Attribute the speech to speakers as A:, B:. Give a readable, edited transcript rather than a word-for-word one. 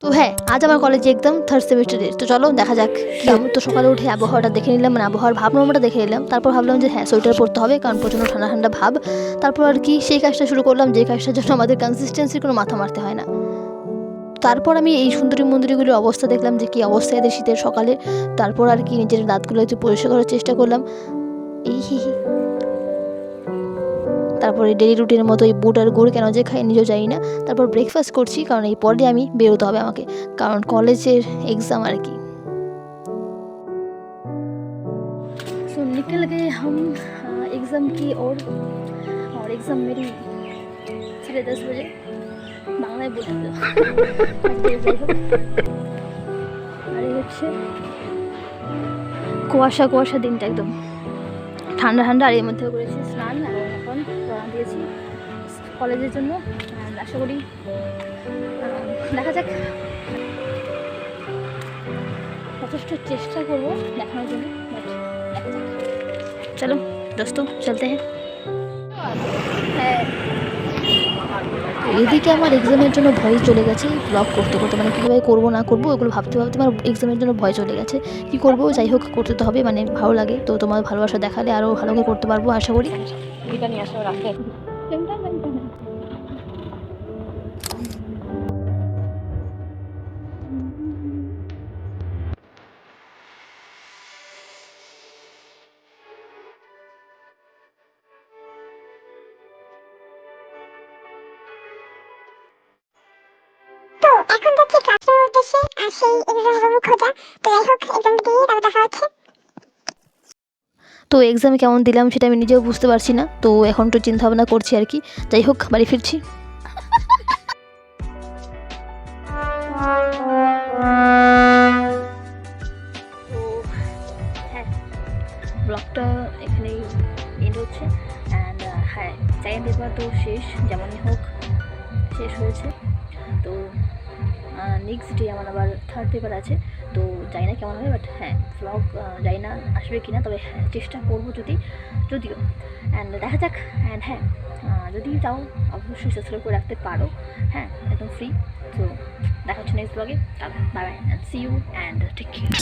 A: তো হ্যাঁ, আজ আমার কলেজে একদম থার্ড সেমিস্টারের। তো চলো দেখা যাক। আমি তো সকালে উঠে আবহাওয়াটা দেখে নিলাম, মানে আবহাওয়ার ভাবনাটা দেখে নিলাম। তারপর ভাবলাম যে হ্যাঁ, সোয়েটার পরতে হবে, কারণ প্রচণ্ড ঠান্ডা ঠান্ডা ভাব। তারপর আর কি সেই কাজটা শুরু করলাম, যে কাজটার জন্য আমাদের কনসিস্টেন্সির কোনো মাথা মারতে হয় না। তারপর আমি এই সুন্দরী মন্দিরগুলির অবস্থা দেখলাম যে কী অবস্থা এদের শীতের সকালে। তারপর আর কি নিজের দাঁতগুলো একটু পরিষ্কার করার চেষ্টা করলাম। এই তারপরে ডেলি রুটিনের মতো এই বুট আর গুড় কেন যে খাই নিজেও জানি না। তারপর ব্রেকফাস্ট করছি, কারণ এই পরে আমি বেরোতে হবে আমাকে, কারণ কলেজের এক্সাম আর কি। सो निकल गए हम एग्ज़ाम की और एग्ज़ाम मेरी 10:30 बजे বাংলায় বলতে আর এই হচ্ছে কুয়াশা কুয়াশা দিনটা, একদম ঠান্ডা ঠান্ডা। আর এর মধ্যে করেছি স্নান, এবং এখন রওনা দিয়েছি কলেজের জন্য। আশা করি দেখা যাক, যথেষ্ট চেষ্টা করবো দেখানোর জন্য, বাট দেখা যাক। চলো দোস্তো চলতে হ্যাঁ। এদিকে আমার এক্সামের জন্য ভয় চলে গেছে ব্লগ করতে করতে, মানে কীভাবে করবো না করবো ওগুলো ভাবতে ভাবতে আমার এক্সামের জন্য ভয় চলে গেছে। কী করবো, যাই হোক করতে তো হবে, মানে ভালো লাগে তো। তোমার ভালোবাসা দেখালে আরও ভালো করে করতে পারবো আশা করি।
B: তো এখন যাচ্ছি ক্লাসের উদ্দেশ্যে, আর সেই এক্সামগুলো খোঁজা। তো যাই হোক, এক্সাম দিয়ে তারপর দেখা হচ্ছে।
A: তো এক্সামে কেমন দিলাম সেটা আমি নিজেও বুঝতে পারছি না, তো এখন একটু চিন্তা ভাবনা করছি আর কি। যাই হোক বাড়ি ফিরছি। তো হ্যাঁ, ব্লগটা এখানেই এন্ড হচ্ছে। অ্যান্ড হ্যাঁ, সেকেন্ড পেপার তো শেষ, যেমনই হোক শেষ হয়েছে। তো নেক্সট ডে আমার আবার থার্ড পেপার আছে, তো জানি না কেমন হবে, বাট হ্যাঁ ব্লগ জানি না আসবে কি না, তবে হ্যাঁ চেষ্টা করবো যদিও। অ্যান্ড দেখা যাক। অ্যান্ড হ্যাঁ, যদি চাও অবশ্যই সাবস্ক্রাইব করে রাখতে পারো, হ্যাঁ একদম ফ্রি। তো দেখা হচ্ছে নেক্সট ব্লগে। Bye bye, see you and take care.